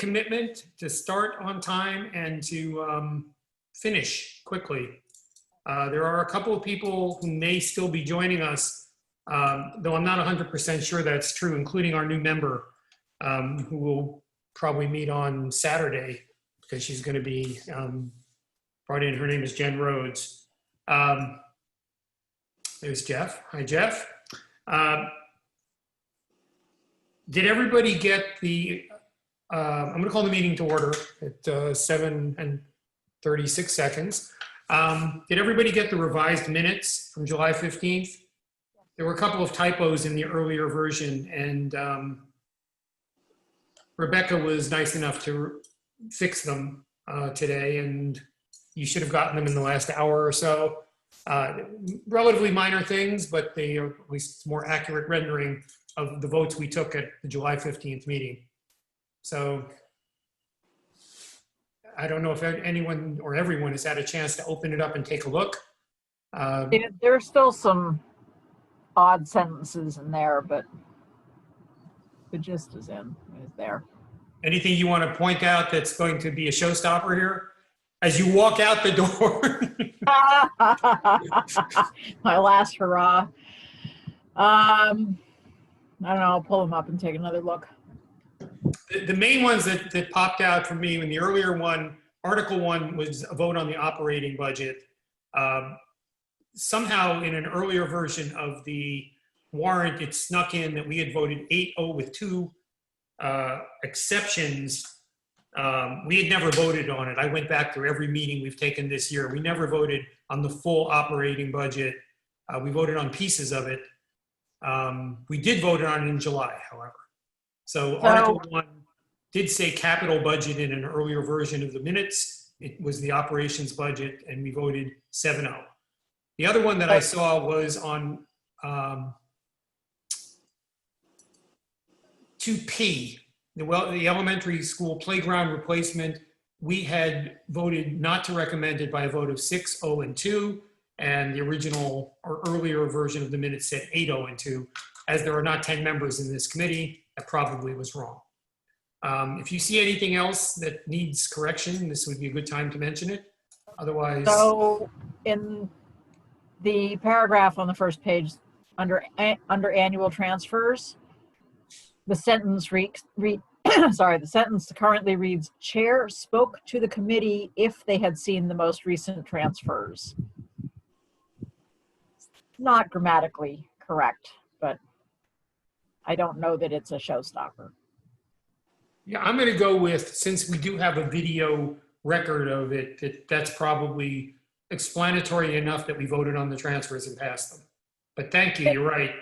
commitment to start on time and to finish quickly. There are a couple of people who may still be joining us, though I'm not 100% sure that's true, including our new member, who will probably meet on Saturday because she's going to be brought in. Her name is Jen Rhodes. There's Jeff. Hi, Jeff. Did everybody get the, I'm going to call the meeting to order at 7 and 36 seconds. Did everybody get the revised minutes from July 15th? There were a couple of typos in the earlier version, and Rebecca was nice enough to fix them today, and you should have gotten them in the last hour or so. Relatively minor things, but they are at least more accurate rendering of the votes we took at the July 15th meeting. So I don't know if anyone or everyone has had a chance to open it up and take a look. There's still some odd sentences in there, but the gist is there. Anything you want to point out that's going to be a showstopper here as you walk out the door? My last hurrah. I don't know, I'll pull them up and take another look. The main ones that popped out for me in the earlier one, Article 1 was a vote on the operating budget. Somehow in an earlier version of the warrant, it snuck in that we had voted 8-0 with 2 exceptions. We had never voted on it. I went back through every meeting we've taken this year. We never voted on the full operating budget. We voted on pieces of it. We did vote on it in July, however. So Article 1 did say capital budget in an earlier version of the minutes. It was the operations budget, and we voted 7-0. The other one that I saw was on 2P, the elementary school playground replacement. We had voted not to recommend it by a vote of 6-0 and 2, and the original or earlier version of the minutes said 8-0 and 2. As there are not 10 members in this committee, that probably was wrong. If you see anything else that needs correction, this would be a good time to mention it. Otherwise. So in the paragraph on the first page, under annual transfers, the sentence the sentence currently reads, "Chair spoke to the committee if they had seen the most recent transfers." Not grammatically correct, but I don't know that it's a showstopper. Yeah, I'm going to go with, since we do have a video record of it, that's probably explanatory enough that we voted on the transfers and passed them. But thank you, you're right.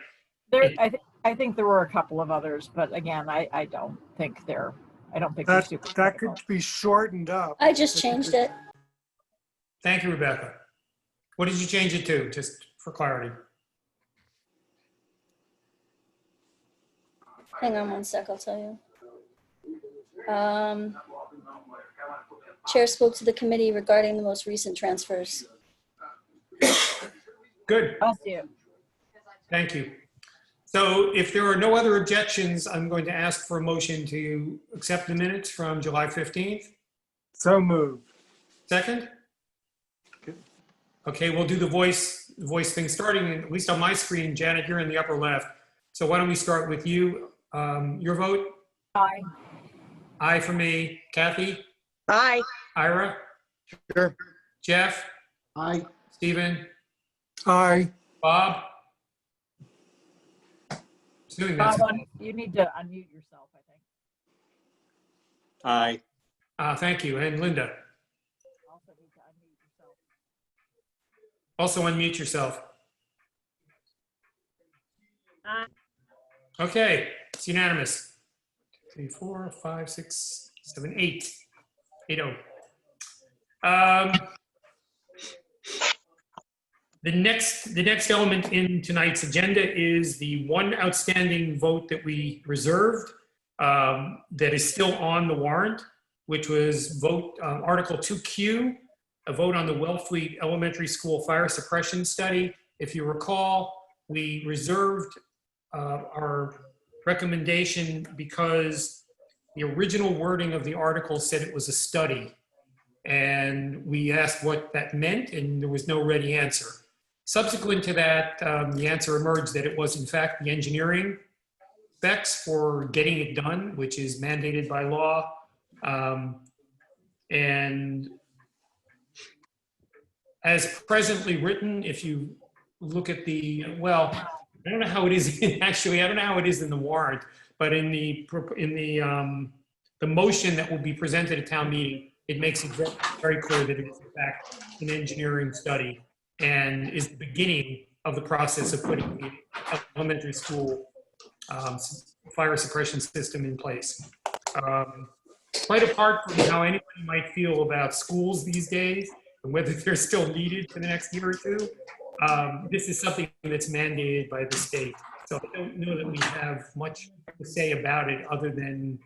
I think there were a couple of others, but again, I don't think they're super that could be shortened up. I just changed it. Thank you, Rebecca. What did you change it to, just for clarity? Hang on one sec, I'll tell you. Chair spoke to the committee regarding the most recent transfers. Good. I'll see you. Thank you. So if there are no other objections, I'm going to ask for a motion to accept the minutes from July 15th. So moved. Second? Okay, we'll do the voice thing starting, at least on my screen. Janet, you're in the upper left. So why don't we start with you? Your vote? Aye. Aye for me. Kathy? Aye. Ira? Sure. Jeff? Aye. Stephen? Aye. Bob? Assuming that's Bob, you need to unmute yourself, I think. Aye. thank you. And Linda? Also need to unmute yourself. Also unmute yourself. Aye. Okay, it's unanimous. 3, 4, 5, 6, 7, 8. 8-0. The next element in tonight's agenda is the one outstanding vote that we reserved that is still on the warrant, which was vote Article 2Q, a vote on the Wellfleet Elementary School fire suppression study. If you recall, we reserved our recommendation because the original wording of the article said it was a study. And we asked what that meant, and there was no ready answer. Subsequent to that, the answer emerged that it was in fact the engineering specs for getting it done, which is mandated by law. And as presently written, if you look at the, well, I don't know how it is actually, I don't know how it is in the warrant, but in the motion that will be presented at town meeting, it makes it very clear that it's in fact an engineering study and is the beginning of the process of putting the elementary school fire suppression system in place. Quite apart from how anybody might feel about schools these days and whether they're still needed for the next year or two, this is something that's mandated by the state. So I don't know that we have much to say about it other than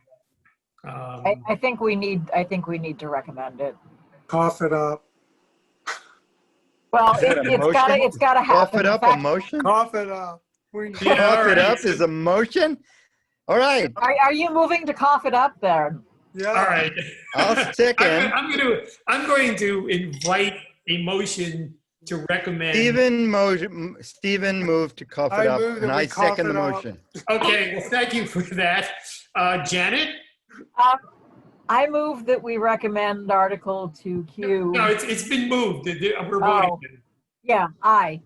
I think we need to recommend it. Cough it up. Well, Is that a it's gotta Cough happen. it In up, a fact, motion? Cough it up. We know. Yeah, all Cough it right. up is a motion? All right, are you moving to cough it up there? Yeah. all right. I'll second. I'm going to invite a motion to recommend. Stephen moved to cough I it up, move that and we I cough second the it up. motion. Okay, well, thank you for that. Janet? I move that we recommend Article 2Q. No, it's been moved. We're Oh. voting. Yeah, aye.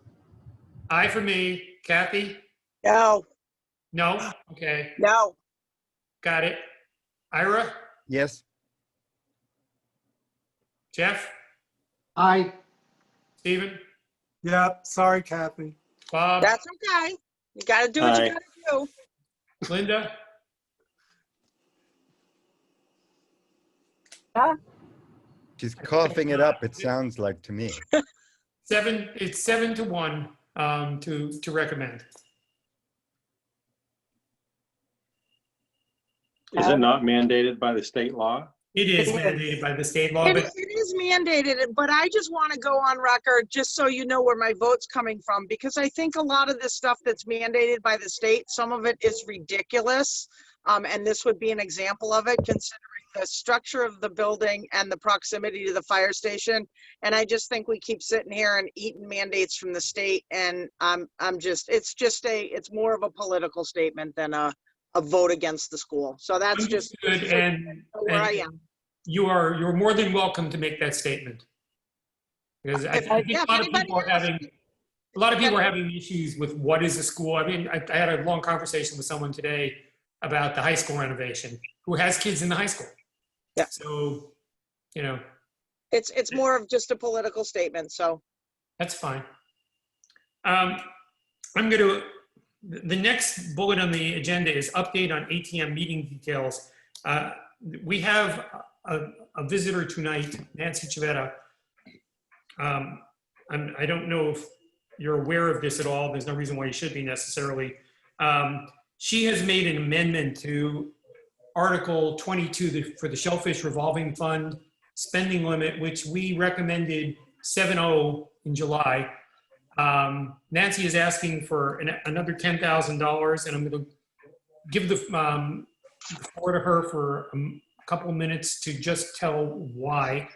Aye for me. Kathy? No, No? Okay, no, got it. Ira? Yes, Jeff? Aye. Steven? Yeah, sorry, Kathy. Bob? that's okay. You gotta do what you Aye. gotta do. Linda? she's coughing it up, it sounds like to me. It's 7-1 to recommend. Is it not mandated by the state law? It is It is. mandated by the state law, It but it is mandated, but I just want to go on record, just so you know where my vote's coming from, because I think a lot of this stuff that's mandated by the state, some of it is ridiculous. And this would be an example of it, considering the structure of the building and the proximity to the fire station. And I just think we keep sitting here and eating mandates from the state, and it's more of a political statement than a vote against the school. So that's just understood, and where I am. you're more than welcome to make that statement. Because I think Yeah, a lot of anybody people are else? having issues with what is a school. I mean, I had a long conversation with someone today about the high school renovation who has kids in the high school. Yeah. So, It's more of just a political statement, so. that's fine. The next bullet on the agenda is update on ATM meeting details. We have a visitor tonight, Nancy Chavetta. I don't know if you're aware of this at all. There's no reason why you should be necessarily. She has made an amendment to Article 22 for the Shellfish Revolving Fund spending limit, which we recommended 7-0 in July. Nancy is asking for another $10,000, and I'm going to give the floor to her for a couple of minutes to just tell why.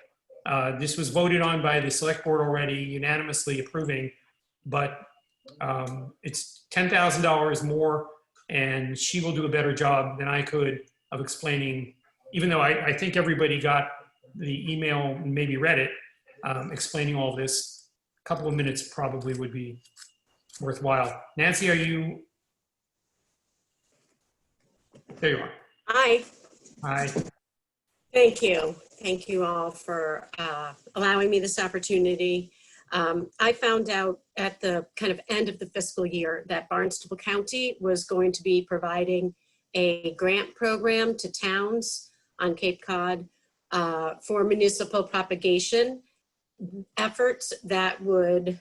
This was voted on by the select board already, unanimously approving, but it's $10,000 more, and she will do a better job than I could of explaining, even though I think everybody got the email and maybe read it, explaining all this. A couple of minutes probably would be worthwhile. Nancy, are you? There you are. Hi, Hi. thank you. Thank you all for allowing me this opportunity. I found out at the kind of end of the fiscal year that Barnstable County was going to be providing a grant program to towns on Cape Cod for municipal propagation efforts that would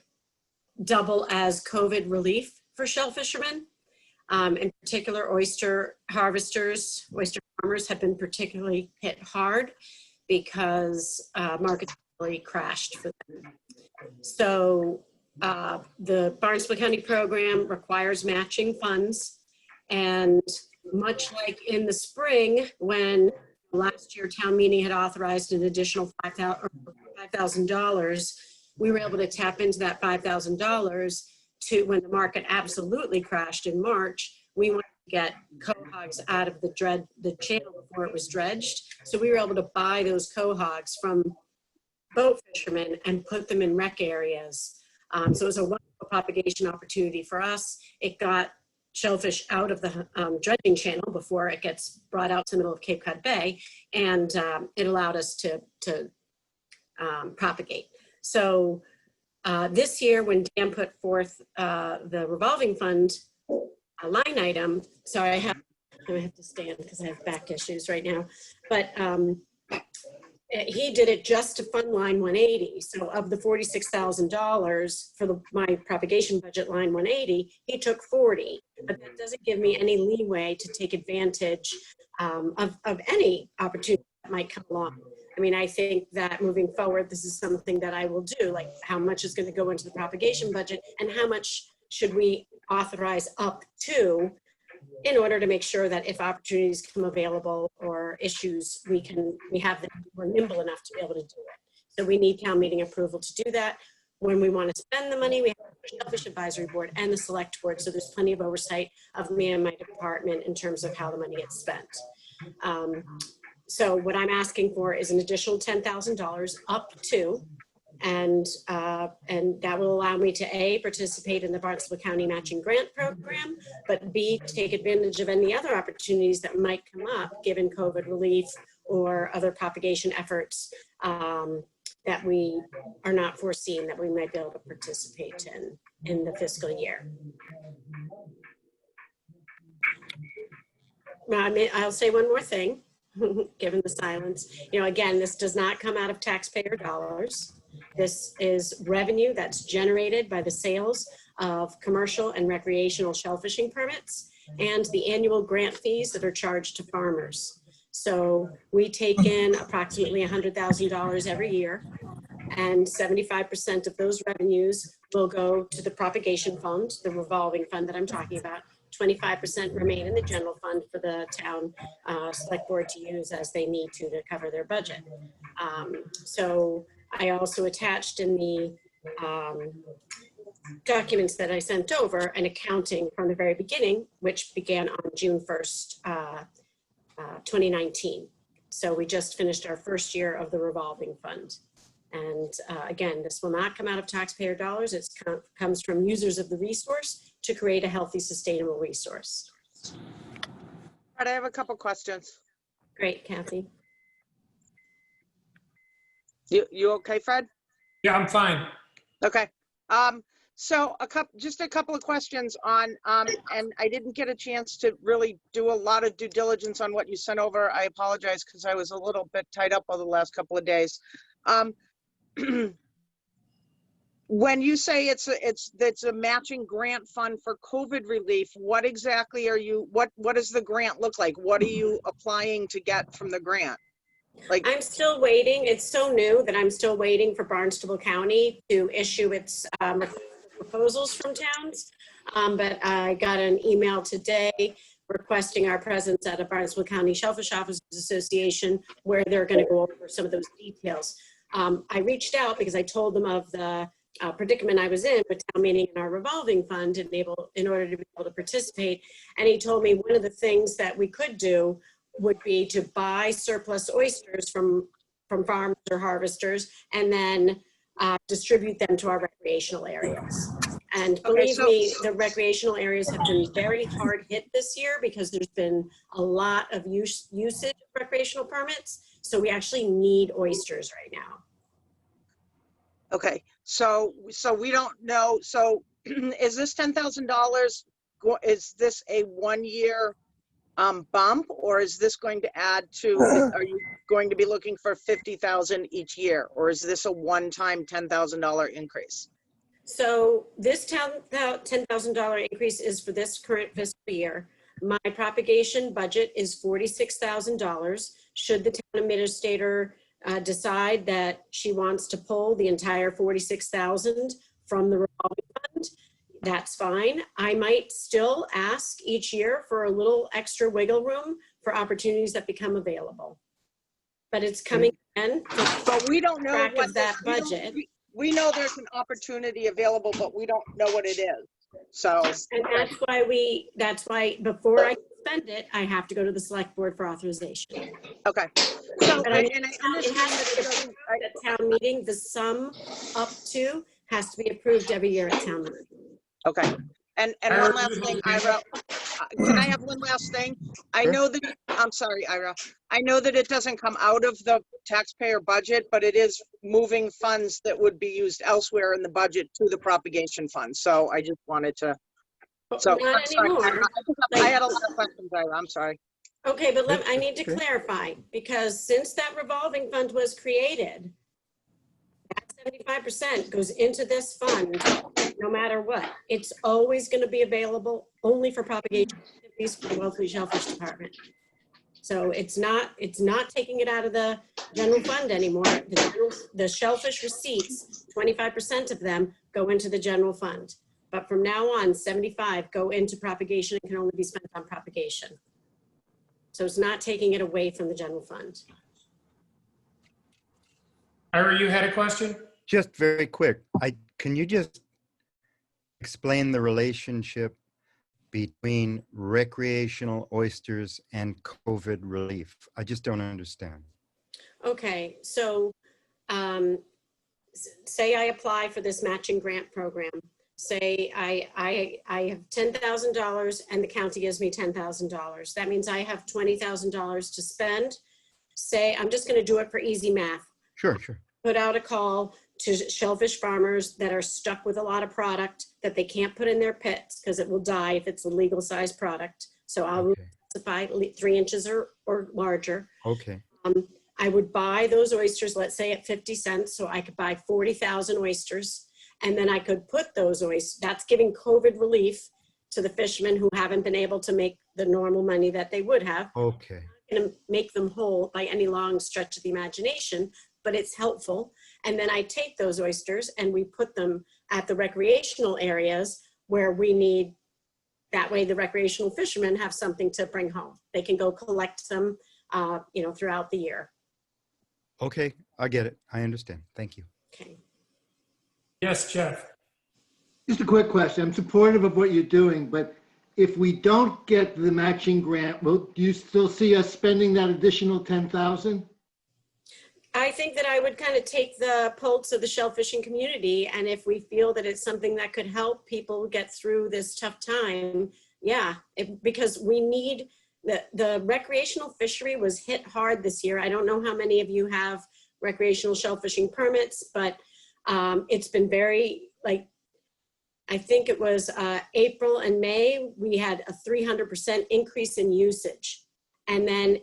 double as COVID relief for shell fishermen. In particular, oyster harvesters, oyster farmers have been particularly hit hard because markets really crashed for them. So the Barnstable County program requires matching funds, and much like in the spring, when last year town meeting had authorized an additional $5,000, we were able to tap into that $5,000 to, when the market absolutely crashed in March, we wanted to get cohogs out of the channel before it was dredged. So we were able to buy those cohogs from boat fishermen and put them in rec areas. So it was a wonderful propagation opportunity for us. It got shellfish out of the dredging channel before it gets brought out to the middle of Cape Cod Bay, and it allowed us to propagate. So this year, when Dan put forth the revolving fund line item, sorry, I have to stand because I have back issues right now, but he did it just to fund line 180. So of the $46,000 for my propagation budget line 180, he took 40, but that doesn't give me any leeway to take advantage of any opportunity that might come along. I mean, I think that moving forward, this is something that I will do, like how much is going to go into the propagation budget and how much should we authorize up to, in order to make sure that if opportunities come available or issues, we're nimble enough to be able to do it. So we need town meeting approval to do that. When we want to spend the money, we have the Shellfish Advisory Board and the Select Board. So there's plenty of oversight of me and my department in terms of how the money gets spent. So what I'm asking for is an additional $10,000 up to, and that will allow me to A, participate in the Barnstable County Matching Grant Program, but B, take advantage of any other opportunities that might come up given COVID relief or other propagation efforts that we are not foreseeing that we might be able to participate in the fiscal year. I'll say one more thing, given the silence. You know, again, this does not come out of taxpayer dollars. This is revenue that's generated by the sales of commercial and recreational shellfishing permits and the annual grant fees that are charged to farmers. So we take in approximately $100,000 every year, and 75% of those revenues will go to the propagation fund, the revolving fund that I'm talking about. 25% remain in the general fund for the town select board to use as they need to cover their budget. So I also attached in the documents that I sent over an accounting from the very beginning, which began on June 1st, 2019. So we just finished our first year of the revolving fund. And again, this will not come out of taxpayer dollars. It comes from users of the resource to create a healthy, sustainable resource. All right, I have a couple questions. Great, Kathy. You okay, Fred? Yeah, I'm fine. Okay. So just a couple of questions on, and I didn't get a chance to really do a lot of due diligence on what you sent over. I apologize because I was a little bit tied up over the last couple of days. When you say it's a matching grant fund for COVID relief, what exactly are you, what does the grant look like? What are you applying to get from the grant? Like, I'm still waiting. It's so new that I'm still waiting for Barnstable County to issue its proposals from towns. But I got an email today requesting our presence at a Barnstable County Shellfish Officers Association where they're going to go over some of those details. I reached out because I told them of the predicament I was in with town meeting and our revolving fund in order to be able to participate. And he told me one of the things that we could do would be to buy surplus oysters from farmers or harvesters and then distribute them to our recreational areas. And believe me, the recreational areas have been very hard hit this year because there's been a lot of usage of recreational permits. So we actually need oysters right now. okay, so we don't know. So is this $10,000, is this a 1 year bump, or is this going to add to, are you going to be looking for 50,000 each year, or is this a one-time $10,000 increase? So this $10,000 increase is for this current fiscal year. My propagation budget is $46,000. Should the town administrator decide that she wants to pull the entire $46,000 from the revolving fund, that's fine. I might still ask each year for a little extra wiggle room for opportunities that become available. But it's coming in. But we don't know Track what of that we don't- budget. We know there's an opportunity available, but we don't know what it is. So, And that's why before I spend it, I have to go to the select board for authorization. okay. So, But I and mean, I it understand has that to it be doesn't, approved at town meeting. The sum up to has to be approved every year at town meeting. okay. And Ira, one last you thing, have Ira, can I have one last thing? I Sure. know that, I'm sorry, Ira. I know that it doesn't come out of the taxpayer budget, but it is moving funds that would be used elsewhere in the budget to the propagation fund. So I just wanted to, so. Not I'm sorry, anymore. Ira. I had a lot of questions, Ira. I'm sorry. Okay, but I need to Okay. clarify, because since that revolving fund was created, that 75% goes into this fund, no matter what. It's always going to be available only for propagation activities for the Wellfleet Shellfish Department. So it's not taking it out of the general fund anymore. The shellfish receipts, 25% of them go into the general fund. But from now on, 75 go into propagation and can only be spent on propagation. So it's not taking it away from the general fund. Ira, you had a question? Just very quick, can you just explain the relationship between recreational oysters and COVID relief? I just don't understand. Okay, so say I apply for this matching grant program. Say I have $10,000 and the county gives me $10,000. That means I have $20,000 to spend. Say, I'm just going to do it for easy math. Sure, sure. Put out a call to shellfish farmers that are stuck with a lot of product that they can't put in their pits because it will die if it's a legal size product. So I'll Okay. specify 3 inches or larger. Okay. I would buy those oysters, let's say at 50 cents. So I could buy 40,000 oysters, and then I could put those oysters, that's giving COVID relief to the fishermen who haven't been able to make the normal money that they would have. Okay. Going to make them whole by any long stretch of the imagination, but it's helpful. And then I take those oysters and we put them at the recreational areas where we need, that way the recreational fishermen have something to bring home. They can go collect them, throughout the year. Okay, I get it. I understand. Thank you. Okay. Yes, Jeff. Just a quick question. I'm supportive of what you're doing, but if we don't get the matching grant, do you still see us spending that additional 10,000? I think that I would kind of take the pulse of the shellfishing community, and if we feel that it's something that could help people get through this tough time, yeah, because we need, the recreational fishery was hit hard this year. I don't know how many of you have recreational shellfishing permits, but it's been very, I think it was April and May, we had a 300% increase in usage. And then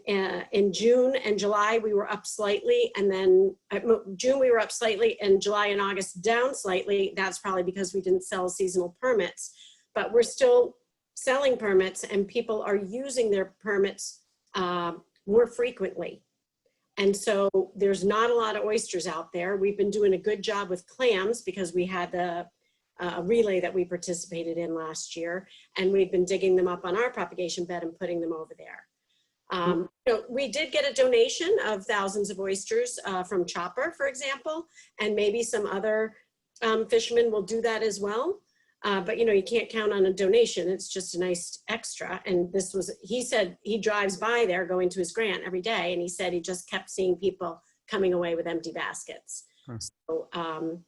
in June and July, we were up slightly. And then June, we were up slightly, and July and August down slightly. That's probably because we didn't sell seasonal permits, but we're still selling permits, and people are using their permits more frequently. And so there's not a lot of oysters out there. We've been doing a good job with clams because we had the relay that we participated in last year, and we've been digging them up on our propagation bed and putting them over there. We did get a donation of thousands of oysters from Chopper, for example, and maybe some other fishermen will do that as well. But you can't count on a donation. It's just a nice extra. And he said he drives by there going to his grant every day, and he said he just kept seeing people coming away with empty baskets. Huh. So,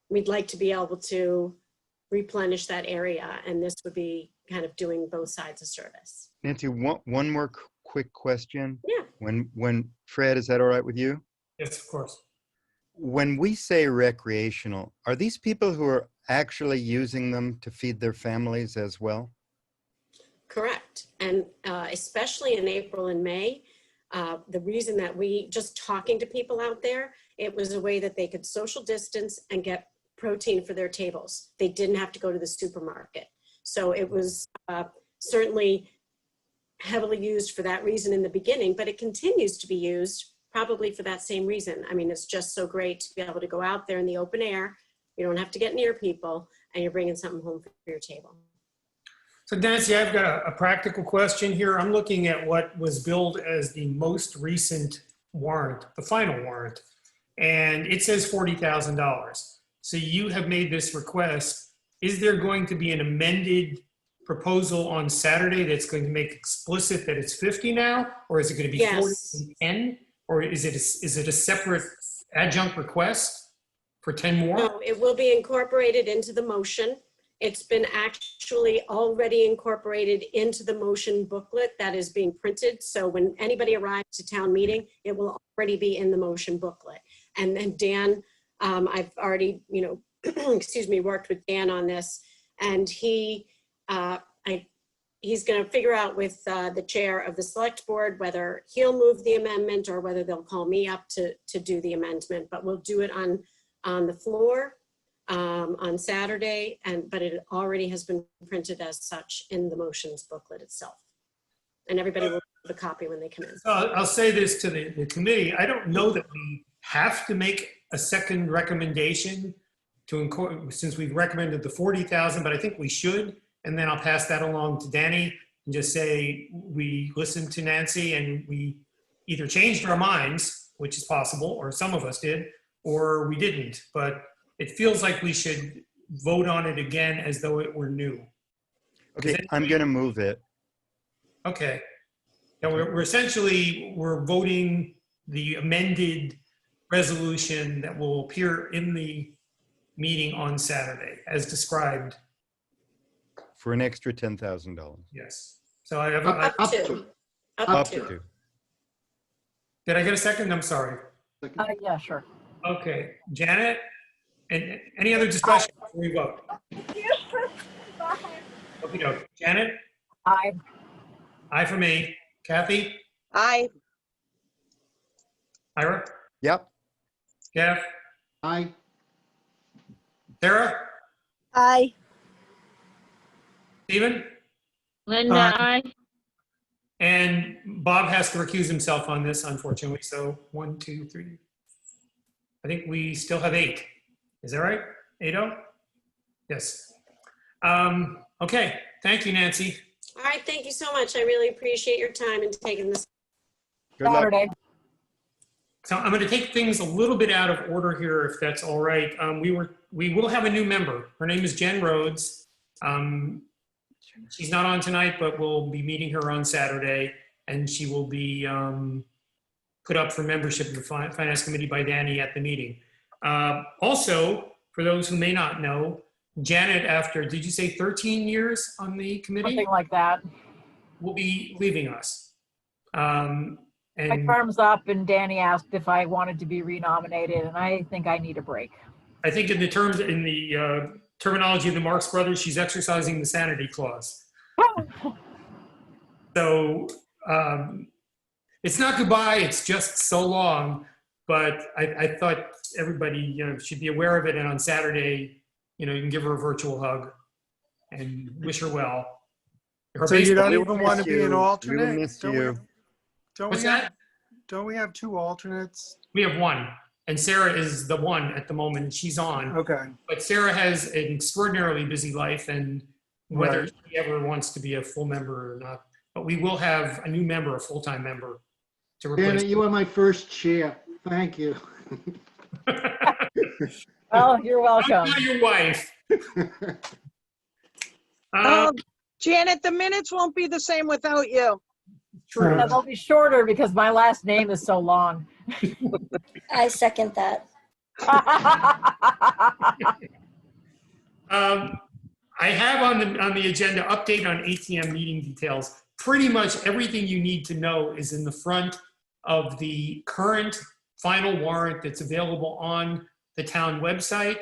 we'd like to be able to replenish that area, and this would be kind of doing both sides of service. Nancy, one more quick question. Yeah. When Fred, is that all right with you? Yes, of course. When we say recreational, are these people who are actually using them to feed their families as well? Correct. And especially in April and May, the reason that just talking to people out there, it was a way that they could social distance and get protein for their tables. They didn't have to go to the supermarket. So it was certainly heavily used for that reason in the beginning, but it continues to be used probably for that same reason. I mean, it's just so great to be able to go out there in the open air. You don't have to get near people, and you're bringing something home for your table. So Nancy, I've got a practical question here. I'm looking at what was billed as the most recent warrant, the final warrant, and it says $40,000. So you have made this request. Is there going to be an amended proposal on Saturday that's going to make explicit that it's 50 now? Or is it going to be 40 Yes. and 10? Or is it a separate adjunct request for 10 more? No, it will be incorporated into the motion. It's been actually already incorporated into the motion booklet that is being printed. So when anybody arrives to town meeting, it will already be in the motion booklet. And then Dan, I've already, excuse me, worked with Dan on this, and he's going to figure out with the chair of the select board whether he'll move the amendment or whether they'll call me up to do the amendment. But we'll do it on the floor on Saturday, but it already has been printed as such in the motions booklet itself. And everybody will have a copy when they come in. So I'll say this to the committee. I don't know that we have to make a second recommendation since we've recommended the 40,000, but I think we should. And then I'll pass that along to Danny and just say, we listened to Nancy and we either changed our minds, which is possible, or some of us did, or we didn't. But it feels like we should vote on it again as though it were new. Okay, I'm going to move it. Okay. Now we're voting the amended resolution that will appear in the meeting on Saturday as described. For an extra $10,000. Yes. So I have, Up Up to. to. Up to. did I get a second? I'm sorry. Yeah, sure. Okay, Janet, and any other discussion before we vote? Okay, Janet, I, aye for me. Kathy, Aye. Ira, Yep. Gav, Aye. Sarah, Aye. Stephen, Linda, aye. and Bob has to recuse himself on this, unfortunately. So 1, 2, 3. I think we still have 8. Is that right? 8-0? Yes. Okay. Thank you, Nancy. All right, thank you so much. I really appreciate your time and taking this. Good luck. Saturday. So I'm going to take things a little bit out of order here, if that's all right. We will have a new member. Her name is Jen Rhodes. She's not on tonight, but we'll be meeting her on Saturday, and she will be put up for membership of the Finance Committee by Danny at the meeting. Also, for those who may not know, Janet, after, did you say 13 years on the committee, Something like that. will be leaving us. And My term's up and Danny asked if I wanted to be renominated, and I think I need a break. I think in the terminology of the Marx Brothers, she's exercising the sanity clause. So it's not goodbye, it's just so long. But I thought everybody should be aware of it. And on Saturday, you can give her a virtual hug and wish her well. Her So you don't baseball- even want to be an We will alternate? miss Don't we- you. What's that? Don't we have 2 alternates? We have 1. And Sarah is the one at the moment. She's on. Okay. But Sarah has an extraordinarily busy life, and whether Right. she ever wants to be a full member or not. But we will have a new member, a full-time member to replace. Janet, you are my first chair. Thank you. Well, you're I'm welcome. not your wife. Janet, the minutes won't be the same without you. True. And they'll be shorter because my last name is so long. I second that. I have on the agenda update on ATM meeting details. Pretty much everything you need to know is in the front of the current final warrant that's available on the town website.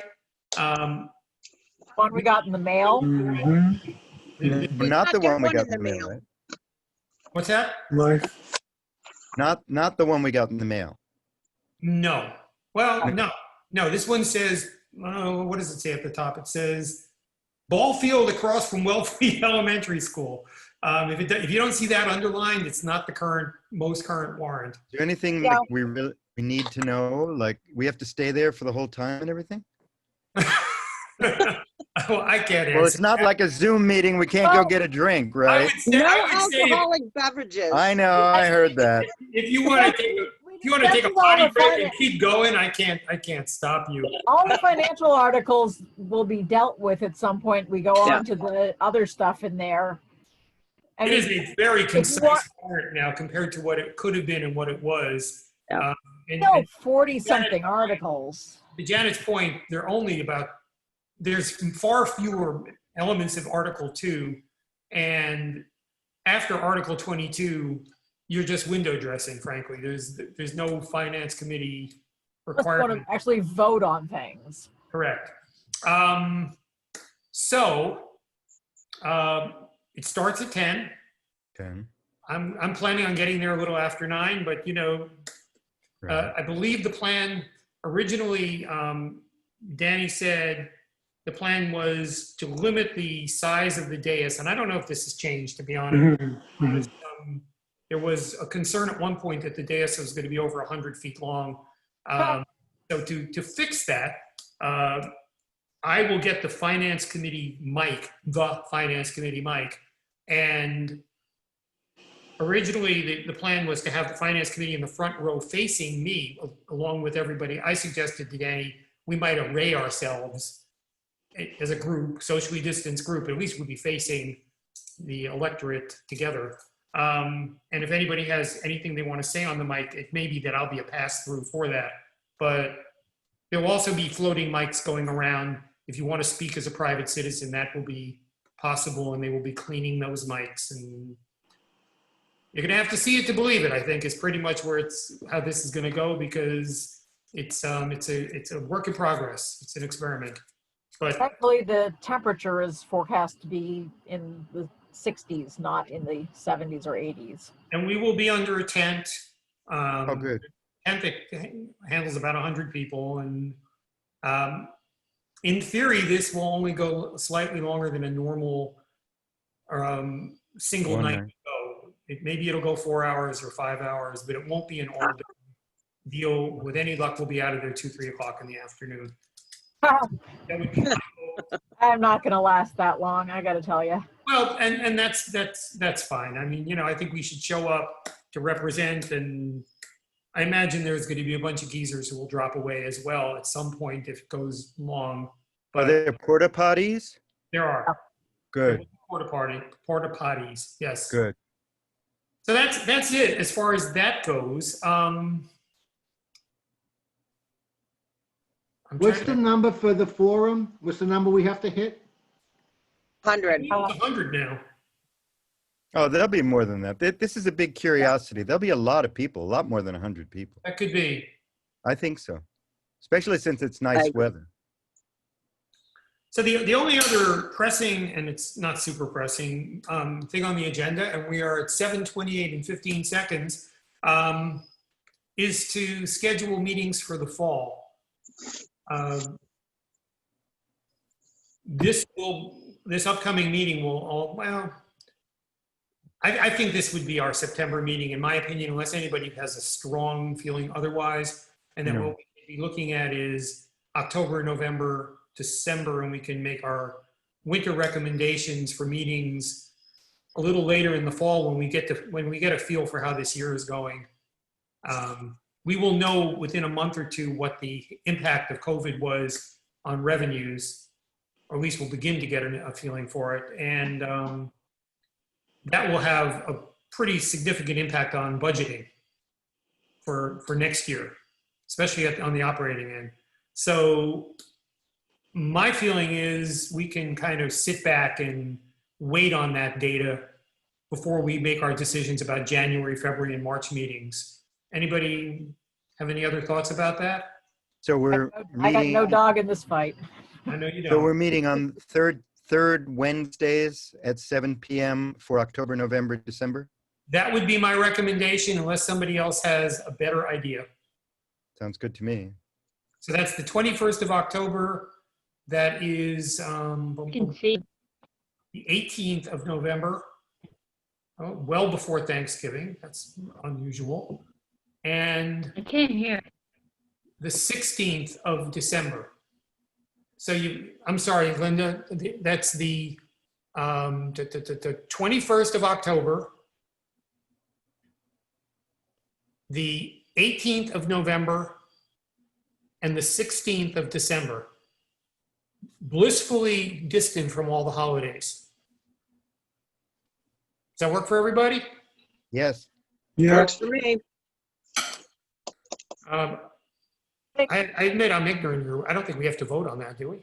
One we got in the mail. But not the not get one we one got in in the the mail, mail. right? What's that? Life. Not the one we got in the mail. No. Well, no. This one says, what does it say at the top? It says ball field across from Wellfleet Elementary School. If you don't see that underlined, it's not the most current warrant. Is there anything Yeah. like we need to know? Like we have to stay there for the whole time and everything? Oh, I can't answer. Well, it's not like a Zoom meeting. We can't go Well, get a drink, I right? would say, No I would say alcoholic beverages. I know, I heard that. if you want to take a, if you want to take a That's all potty the break fun- and keep going, I can't stop you. All the financial articles will be dealt with at some point. We go on to the other stuff in there. I It is mean, a very you want- concise warrant now compared to what it could have been and what it was. Yeah. And, still and 40-something articles. to Janet's point, there's far fewer elements of Article 2. And after Article 22, you're just window dressing, frankly. There's no finance committee Let's want requirement. to actually vote on things. Correct. It starts at 10. Okay. I'm planning on getting there a little after 9, but Right. I believe the plan originally, Danny said the plan was to limit the size of the dais, and I don't know if this has changed, to be honest. There was a concern at one point that the dais was going to be over 100 feet long. So to fix that, I will get the finance committee mic, and originally the plan was to have the finance committee in the front row facing me along with everybody. I suggested to Danny, we might array ourselves as a group, socially distanced group, at least we'll be facing the electorate together. And if anybody has anything they want to say on the mic, it may be that I'll be a pass-through for that. But there will also be floating mics going around. If you want to speak as a private citizen, that will be possible, and they will be cleaning those mics. And you're going to have to see it to believe it, I think, is pretty much how this is going to go, because it's a work in progress. It's an experiment. But Thankfully, the temperature is forecast to be in the 60s, not in the 70s or 80s. and we will be under a tent. Oh, good. Tent that handles about 100 people, and in theory, this will only go slightly longer than a normal single One night night. go. Maybe it'll go 4 hours or 5 hours, but it won't be an all-day deal. With any luck, we'll be out of there 2-3 o'clock in the afternoon. That would be I'm not going to last that long, I got to tell you. well, and that's fine. I mean, I think we should show up to represent, and I imagine there's going to be a bunch of geezers who will drop away as well at some point if it goes long. Are But there porta potties? there are Good, porta potties. Yes. good. So that's it as far as that goes. What's the number for the forum? What's the number we have to hit? 100. 100 now. Oh, there'll be more than that. This is a big curiosity. There'll be a lot of people, a lot more than 100 people. That could be. I think so, especially since it's nice agree. weather. So the only other pressing, and it's not super pressing, thing on the agenda, and we are at 7:28 and 15 seconds, is to schedule meetings for the fall. This upcoming meeting I think this would be our September meeting, in my opinion, unless anybody has a strong feeling otherwise. And then No. what we could be looking at is October, November, December, and we can make our winter recommendations for meetings a little later in the fall when we get a feel for how this year is going. We will know within a month or two what the impact of COVID was on revenues, or at least we'll begin to get a feeling for it. And that will have a pretty significant impact on budgeting for next year, especially on the operating end. So my feeling is we can kind of sit back and wait on that data before we make our decisions about January, February, and March meetings. Anybody have any other thoughts about that? So we're I got no meeting, dog in this fight. I know you so don't. we're meeting on third Wednesdays at 7 p.m. for October, November, December. That would be my recommendation unless somebody else has a better idea. Sounds good to me. So that's the 21st of October. That is Can see. the 18th of November. Oh, well before Thanksgiving. That's unusual. And I can't hear. the 16th of December. So I'm sorry, Linda, that's the 21st of October, the 18th of November, and the 16th of December. Blissfully distant from all the holidays. Does that work for everybody? Yes. Yeah. Works for me. I admit I'm ignorant here. I don't think we have to vote on that, do we?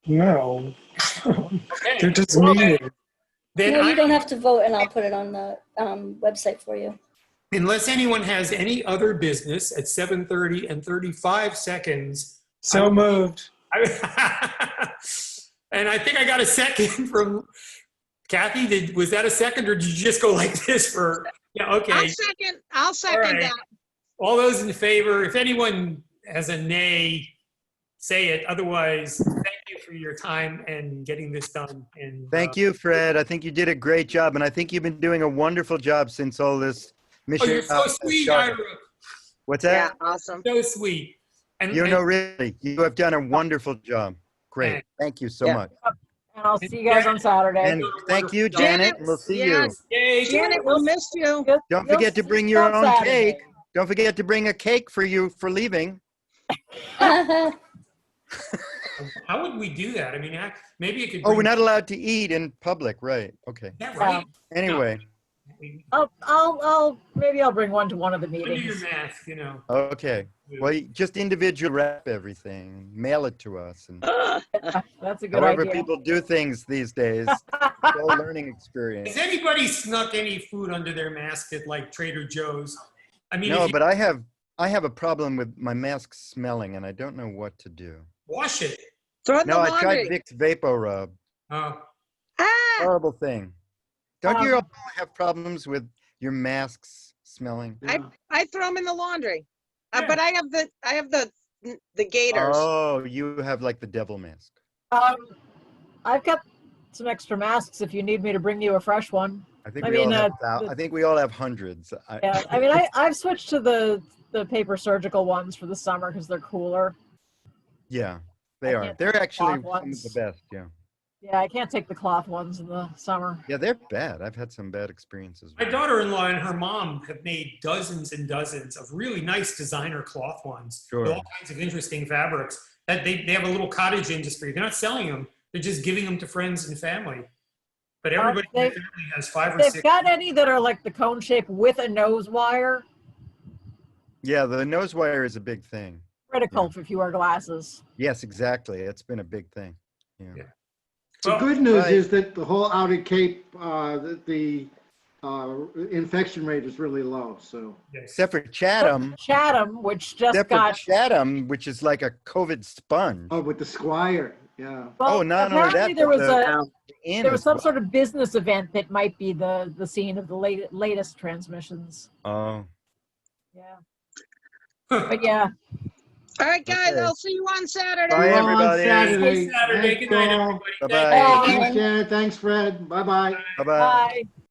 No. Okay. They're just Well, meeting. Then No, you I, don't have to vote, and I'll put it on the website for you. unless anyone has any other business at 7:30 and 35 seconds. So moved. And I think I got a second from Kathy. Was that a second, or did you just go like this for? Yeah, okay. I'll second right. that. All those in favor, if anyone has a nay, say it. Otherwise, thank you for your time and getting this done. And Thank you, Fred. I think you did a great job, and I think you've been doing a wonderful job since all this mission. Oh, you're so sweet, Ira. What's Yeah, that? awesome. So sweet. And, You know, really, you have done a wonderful job. Great. Thanks. Thank you so Yeah. much. And I'll see you guys on Saturday. And thank you, Janet. We'll see you. Yes. Yay. Janet, we'll miss you. Don't You'll forget to see bring me your on own Saturday. cake. Don't forget to bring a cake for you for leaving. How would we do that? I mean, maybe it could. Oh, we're not allowed to eat in public, right? Okay. Is that right? Anyway, Maybe I'll bring one to one of the Under your meetings. mask, you know. okay. Well, you just individual wrap everything, and mail it to us, and That's a good however idea. people do things these days. It's all a learning experience. Has anybody snuck any food under their mask at like Trader Joe's? I mean, No, if you but I have a problem with my mask smelling, and I don't know what to do. wash it. Throw it in the No, I tried laundry. Vicks Vapor Rub. Oh, Ah, Horrible thing. Don't you Um, all have problems with your masks smelling? I throw them in the laundry. Yeah. But I have the gators. Oh, you have like the devil mask. I've got some extra masks if you need me to bring you a fresh one. I think I we all mean, have. the- I think we all have hundreds. Yeah, I mean, I've switched to the paper surgical ones for the summer because they're cooler. Yeah, they I are. can't They're take actually cloth some of ones. the best. Yeah. Yeah, I can't take the cloth ones in the summer. Yeah, they're bad. I've had some bad experiences. my with them. daughter-in-law and her mom have made dozens and dozens of really nice designer cloth ones with Sure. all kinds of interesting fabrics. That they have a little cottage industry. They're not selling them. They're just giving them to friends and family. But everybody in they- the family has 5 or They've 6. got any that are like the cone shape with a nose wire. Yeah, the nose wire is a big thing. Critical if you wear glasses. Yes, exactly. It's been a big thing. Yeah. Yeah. The Well, good news Right. is that the whole Outer Cape, the infection rate is really low, so. yes. Except for Chatham. Chatham, which just Except for got. Chatham, which is like a COVID sponge. Oh, with the Squire, yeah. Well, Oh, not only apparently that, there but was the inn there was as some well. sort of business event that might be the scene of the latest transmissions. Oh, Yeah, but yeah, All right, guys, Okay. I'll see you on Saturday. Bye, See you on everybody. Saturday. Saturday. Thanks, Good night, all. everybody. Bye-bye. Thank you. Thanks, Janet. Thanks, Fred. Bye-bye. bye-bye. bye.